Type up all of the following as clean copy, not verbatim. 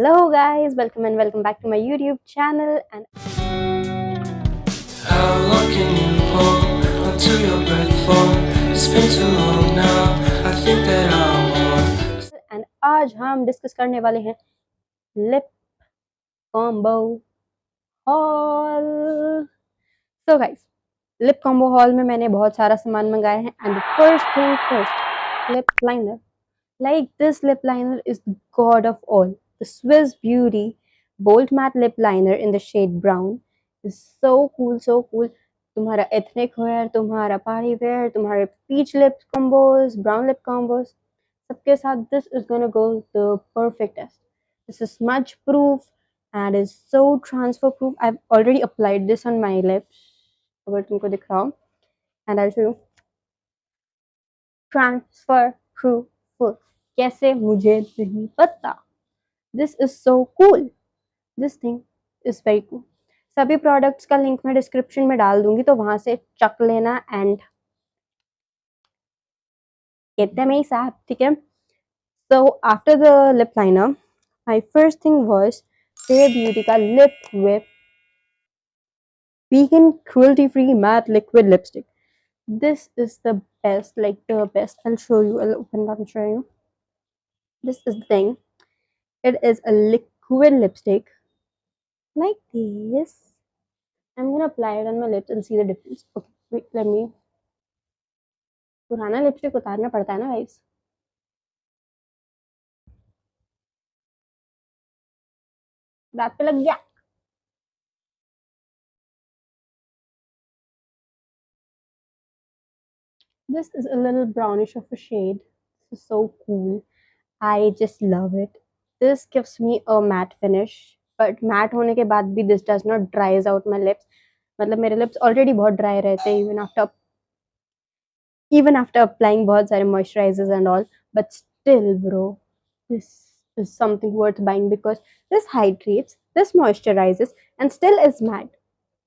Hello guys, welcome back to my YouTube channel and How long can you hold until your breath falls? It's been too long now. I think that I'm on. आज हम discuss करने वाले हैं lip combo hall. So guys, lip combo hall में मैंने बहुत सारा सामान मंगाया है and first thing first, lip liner. Like this lip liner is the god of all. The Swiss Beauty Bold Matte Lip Liner in the shade brown is so cool, so cool. तुम्हारा ethnic wear, तुम्हारा party wear, तुम्हारे peach lip combos, brown lip combos, सबके साथ this is gonna go the perfectest. This is smudge proof and is so transfer proof. I've already applied this on my lips. अगर तुमको दिख रहा हो, and I'll show you. Transfer proof. कैसे मुझे नहीं पता. This is so cool. This thing is very cool. सभी प्रोडक्ट्स का लिंक मैं डिस्क्रिप्शन में डाल दूंगी, तो वहां से चक लेना एंड गेट देम ASAP. ठीक है. So after the lip liner, my first thing was fair beauty का lip whip vegan cruelty free matte liquid lipstick. This is the best, like the best. I'll show you. I'll open it up and show you. This is the thing. It is a liquid lipstick like this. I'm gonna apply it on my lips and see the difference. Okay, wait, let me. पुराना lipstick उतारना पड़ता है ना guys. दांत पे लग गया. This is a little brownish of a shade. This is so cool. I just love it. This gives me a matte finish, but matte होने के बाद भी this does not dries out my lips. मतलब मेरे lips already बहुत dry रहते हैं even after applying बहुत सारे moisturizers and all, but still bro, this is something worth buying because this hydrates, this moisturizes and still is matte.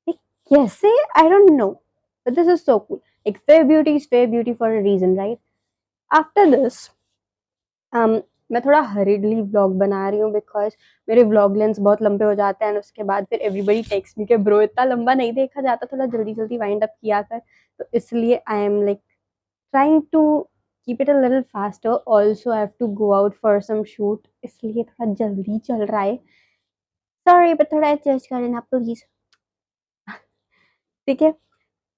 Like, कैसे? I don't know, but this is so cool. Like fair beauty is fair beauty for a reason, right? After this, मैं थोड़ा हरिडली vlog बना रही हूँ because मेरे vlog lens बहुत लंबे हो जाते हैं, और उसके बाद फिर एवरीबडी टेक्स्ट मी के ब्रो इतना लंबा नहीं देखा जाता, थोड़ा जल्दी जल्दी वाइंड अप किया कर. तो इसलिए I am like trying to keep it a little faster. Also, I have to go out for some shoot, इसलिए थोड़ा जल्दी चल रहा है. Sorry, but थोड़ा adjust कर लेना please. ठीक है.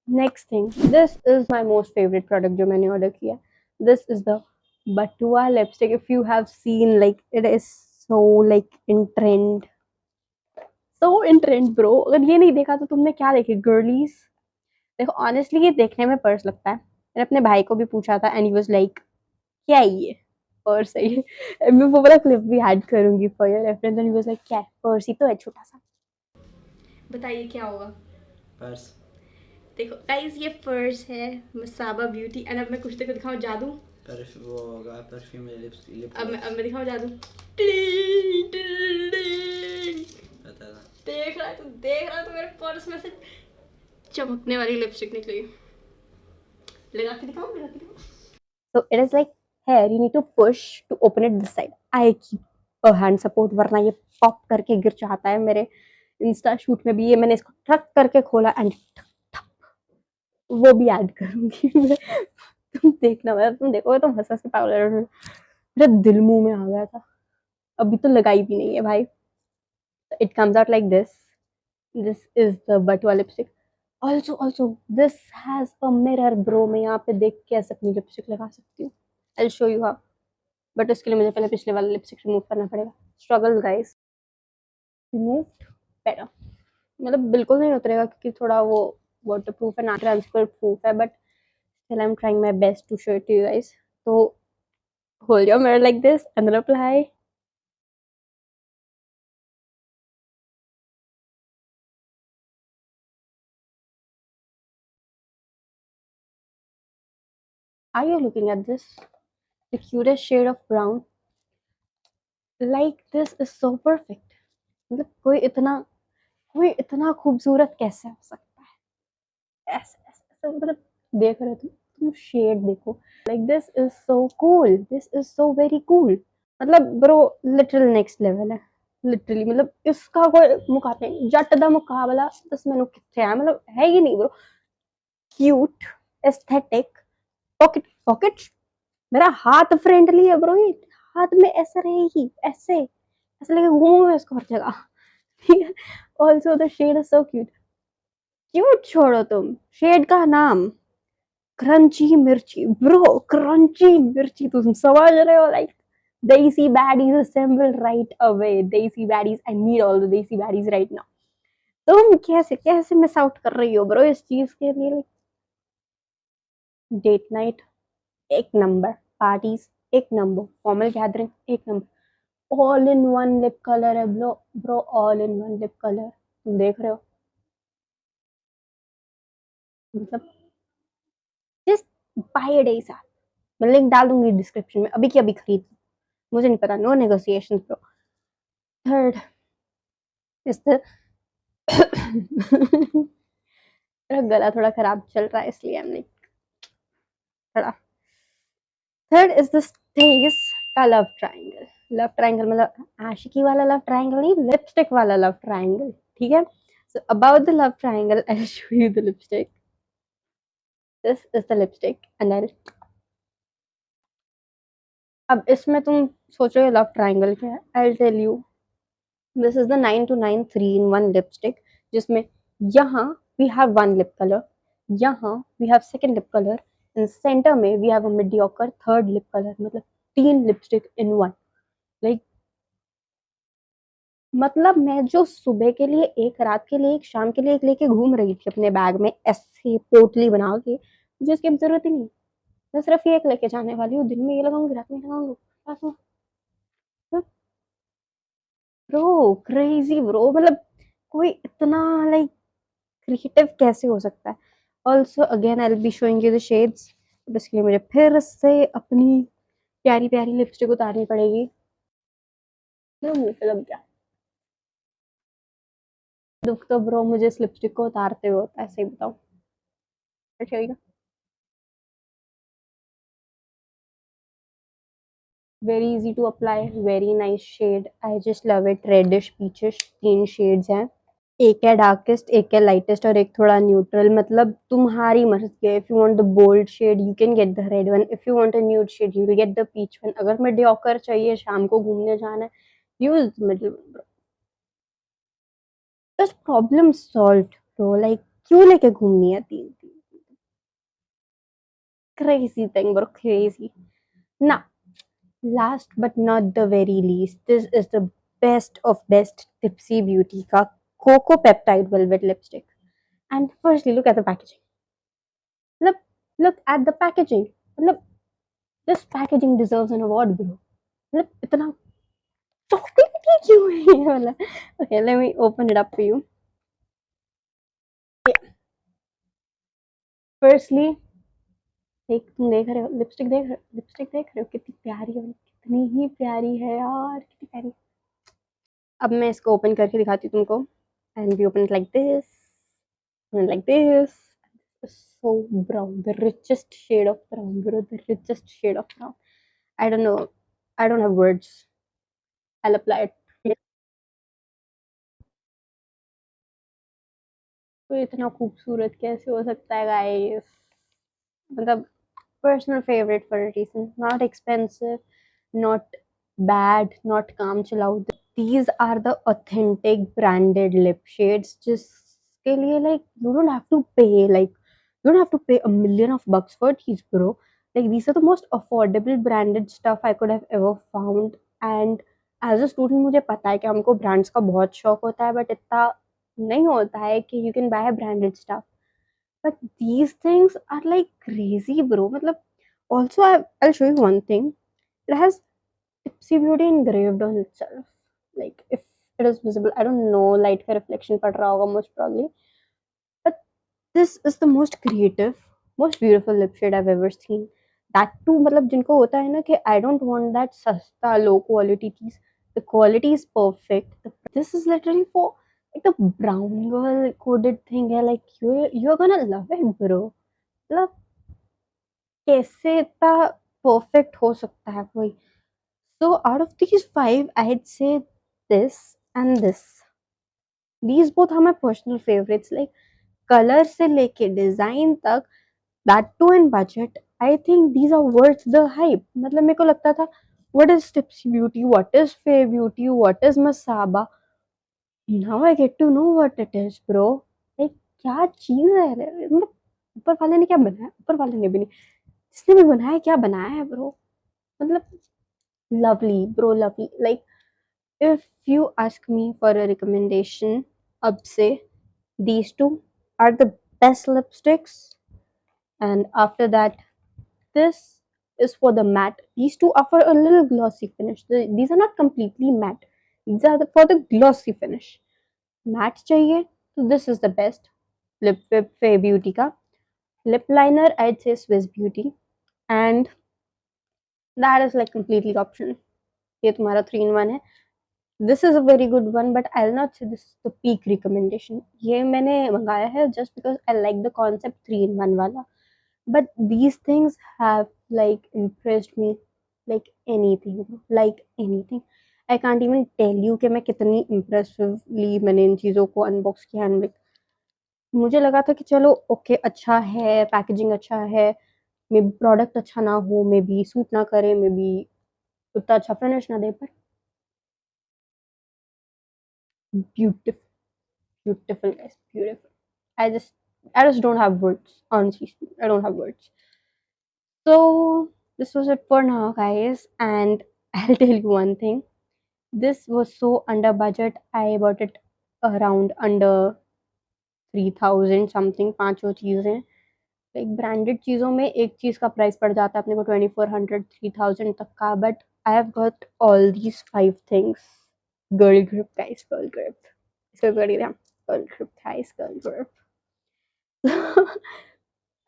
Next thing, this is my most favorite product जो मैंने order किया. This is the Batua lipstick. If you have seen, like it is so like in trend. So in trend, bro. अगर ये नहीं देखा तो तुमने क्या देखे girlies. देखो honestly ये देखने में पर्स लगता है. मैंने अपने भाई को भी पूछा था and he was like क्या है ये पर्स है ये. मैं वो वाला क्लिप भी ऐड करूंगी for your reference. And he was like क्या है, पर्स ही तो है छोटा सा. बताइए क्या होगा. पर्स. देखो गाइस, ये पर्स है मसाबा ब्यूटी. एंड अब मैं कुछ तक दिखाऊं जादू. वो होगा परफ्यूम लिप. अब मैं दिखाऊं जादू. बता ना. देख रहा है तो मेरे पर्स में से चमकने वाली लिपस्टिक निकली. लगा के दिखाऊं. So it is like here you need to push to open it this side. I keep a hand support वरना ये पॉप करके गिर जाता है. मेरे इंस्टा शूट में भी ये मैंने इसको ठक करके खोला एंड वो भी ऐड करूंगी मैं. तुम देखना, मतलब तुम देखोगे तो हंस हंस के पागल हो जाओगे. मेरा दिल मुंह में आ गया था. अभी तो लगाई भी नहीं है भाई. It comes out like this. This is the बटवा lipstick. also this has a mirror bro. मैं यहाँ पे देख के ऐसे अपनी लिपस्टिक लगा सकती हूँ. I'll show you how. But उसके लिए मुझे पहले पिछले वाला लिपस्टिक रिमूव करना पड़ेगा. Struggle guys. Remove better. मतलब बिल्कुल नहीं उतरेगा क्योंकि थोड़ा वो वाटर प्रूफ है ना, ट्रांसफर प्रूफ है, but still I am trying my best to show it to you guys. तो hold your mirror like this and then apply. Are you looking at this? The cutest shade of brown. Like this is so perfect. मतलब कोई इतना खूबसूरत कैसे हो सकता है. ऐसे ऐसे ऐसे मतलब देख रहे तुम शेड देखो. Like this is so cool. This is so very cool. मतलब ब्रो लिटिल नेक्स्ट लेवल है. लिटरली मतलब इसका कोई मुकाबला नहीं, जट दा मुकाबला दस मैनू किथे है, मतलब है ही नहीं bro. Cute, aesthetic, pocket pocket, मेरा हाथ फ्रेंडली है ब्रो, ये हाथ में ऐसा रहेगी, ऐसे ऐसे लेके घूमूंगा इसको हर जगह। ठीक है। Also the shade is so cute. Cute छोड़ो तुम, शेड का नाम क्रंची मिर्ची ब्रो, क्रंची मिर्ची, तुम समझ रहे हो? लाइक देसी baddies assemble right away, देसी baddies, I need all the देसी baddies right now। तुम कैसे कैसे मिस आउट कर रही हो ब्रो इस चीज के लिए? डेट नाइट एक नंबर, पार्टीज एक नंबर, फॉर्मल गैदरिंग एक number, all in one lip colour है bro, bro all in one lip colour, तुम देख रहे हो? मतलब जस्ट बाय अ डे सा। मैं लिंक डाल दूंगी डिस्क्रिप्शन में, अभी की अभी खरीद लो। मुझे नहीं पता, no negotiation bro. Third is the मेरा गला थोड़ा खराब चल रहा है इसलिए हमने थोड़ा। थर्ड इज द स्टेज का लव ट्रायंगल। लव ट्रायंगल मतलब आशिकी वाला लव ट्रायंगल नहीं, लिपस्टिक वाला लव ट्रायंगल। ठीक है। So about the love triangle I show you the lipstick. This is the lipstick and then अब इसमें तुम सोच रहे हो लव ट्रायंगल क्या है, I will tell you. This is the 9 to 9 3 in 1 lipstick, जिसमें यहाँ we have one lip colour, यहाँ we have second lip colour, in centre में we have a mediocre third lip colour, मतलब 3 lipstick in 1। Like मतलब मैं जो सुबह के लिए एक, रात के लिए एक, शाम के लिए एक लेके घूम रही थी अपने बैग में ऐसे पोटली बना के, मुझे इसकी अब जरूरत ही नहीं। मैं सिर्फ ये एक लेके जाने वाली हूँ, दिन में ये लगाऊंगी, रात में ये लगाऊंगी, बस। ब्रो क्रेजी ब्रो, मतलब कोई इतना लाइक क्रिएटिव कैसे हो सकता है? Also again I will be showing you the shades. इसके लिए मुझे फिर से अपनी प्यारी प्यारी लिपस्टिक उतारनी पड़ेगी। मुंह पे लग गया। दुख तो ब्रो मुझे इस लिपस्टिक को उतारते हुए होता है, सही बताओ। Very easy to apply, very nice shade, I just love it. Reddish peachish 3 shades हैं, एक है डार्केस्ट, एक है लाइटेस्ट और एक थोड़ा न्यूट्रल। मतलब तुम्हारी मर्जी है, if you want the bold shade you can get the red one, if you want a nude shade you will get the peach one. अगर मीडियोकर चाहिए, शाम को घूमने जाना है, यूज मिडिल वन। बस प्रॉब्लम सॉल्व ब्रो, लाइक क्यों लेके घूमनी है तीन तीन? क्रेजी थिंग ब्रो, क्रेजी ना। Last but not the very least, this is the best of best Tipsy Beauty का Cocoa Peptide Velvet Lipstick. And firstly, look at the packaging. Look, look at the packaging. मतलब this packaging deserves an award, bro. मतलब इतना chocolatey क्यों है ये वाला? Okay, let me open it up for you. Yeah. Firstly, एक तुम देख रहे हो लिपस्टिक, देख रहे हो लिपस्टिक, देख रहे हो कितनी प्यारी है, कितनी ही प्यारी है यार, कितनी प्यारी। अब मैं इसको ओपन करके दिखाती हूँ तुमको। And we open it like this, like this. So brown, the richest shade of brown, bro, the richest shade of brown. I don't know, I don't have words, I'll apply it। तो इतना खूबसूरत कैसे हो सकता है guys? मतलब personal favorite for a reason, not expensive, not bad, not काम चलाऊ। These are the authentic branded lip shades जिसके लिए like you don't have to pay, like you don't have to pay a million of bucks for these, bro। Like these are the most affordable branded stuff I could have ever found। And as a student मुझे पता है कि हमको brands का बहुत शौक होता है, but इतना नहीं होता है कि you can buy a branded stuff। But these things are like crazy, bro। मतलब also I'll show you one thing, it has Tipsy Beauty engraved on itself, like if it is visible, I don't know, light का reflection पड़ रहा होगा most probably, but this is the most creative, most beautiful lip shade I've ever seen। that too मतलब जिनको होता है ना कि I don't want that सस्ता low quality piece, the quality is perfect। this is literally for like the brown girl coded thing है, like you're gonna love it, bro। मतलब कैसे इतना perfect हो सकता है कोई? So out of these five, I'd say this and this. These both are my personal favorites. Like color से लेके design तक, that too in budget. I think these are worth the hype. मतलब मेरे को लगता था what is Tipsy Beauty, what is Fair Beauty, what is Masaba. Now I get to know what it is, bro. Like क्या चीज है, मतलब ऊपर वाले ने क्या बनाया, ऊपर वाले ने भी नहीं, जिसने भी बनाया क्या बनाया है ब्रो. मतलब lovely bro, lovely. Like if you ask me for a recommendation, अब से these two are the best lipsticks, and after that this is for the matte. These two are for a little glossy finish. These are not completely matte. These are for the glossy finish. Matte चाहिए तो this is the best. Lip Whip Fair Beauty का lip liner, I'd say Swiss Beauty, and that is like completely optional. ये तुम्हारा 3 in 1 है. This is a very good one, but I'll not say this is the peak recommendation. ये मैंने मंगाया है just because I like the concept 3 in 1 वाला. But these things have like impressed me like anything, like anything. I can't even tell you कि मैं कितनी impressively मैंने इन चीज़ों को unbox किया and like मुझे लगा था कि चलो ओके अच्छा है, पैकेजिंग अच्छा है, मे बी प्रोडक्ट अच्छा ना हो, मे बी सूट ना करे, मे बी उतना अच्छा फिनिश ना दे, पर beautiful, beautiful guys, beautiful. I just don't have words, honestly speaking. I don't have words. So this was it for now, guys, and I'll tell you one thing. This was so under budget. I bought it around under 3000 something. पांचों चीजें like branded चीज़ों में एक चीज़ का price पड़ जाता है अपने को 2400 3000 तक का, but I have got all these 5 things. Girl group guys, girl group, इसको कर दिया, girl group guys, girl group.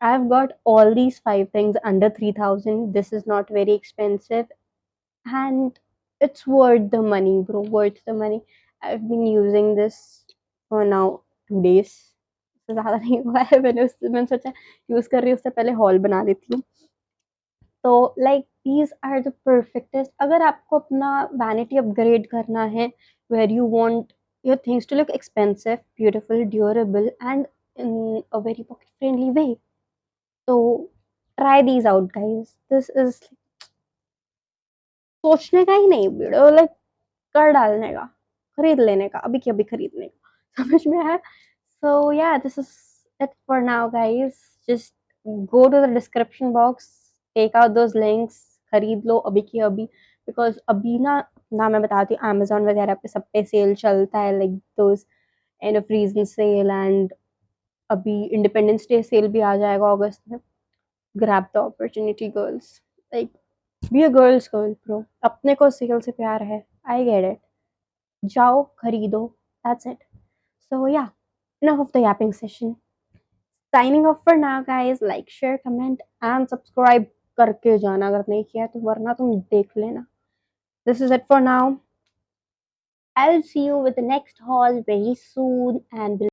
I've got all these 5 things under 3000. This is not very expensive and it's worth the money, bro. Worth the money. I've been using this for now 2 days. इससे ज़्यादा नहीं हुआ है. मैंने सोचा use कर रही हूँ, उससे पहले हॉल बना लेती हूँ. तो like these are the perfectest. अगर आपको अपना वैनिटी अपग्रेड करना है, where you want your things to look expensive, beautiful, durable and in a very pocket friendly way, तो try these out guys. This is सोचने का ही नहीं वीडियो, लाइक कर डालने का, खरीद लेने का, अभी के अभी खरीदने का. समझ में आया? So yeah this is it for now guys. Just go to the description box, take out those links, खरीद लो अभी के अभी, बिकॉज अभी ना मैं बताती हूँ अमेजोन वगैरह पे सब पे सेल चलता है, like those end of season sale, and अभी इंडिपेंडेंस डे सेल भी आ जाएगा अगस्त में. Grab the opportunity girls, like be a girls girl bro. अपने को सेल से प्यार है, आई गेट इट. जाओ खरीदो, दैट्स इट. सो या, enough of the yapping session. Signing off for now guys. Like, share, comment and subscribe करके जाना अगर नहीं किया तो, वरना तुम देख लेना. This is it for now. I'll see you with the next haul very soon and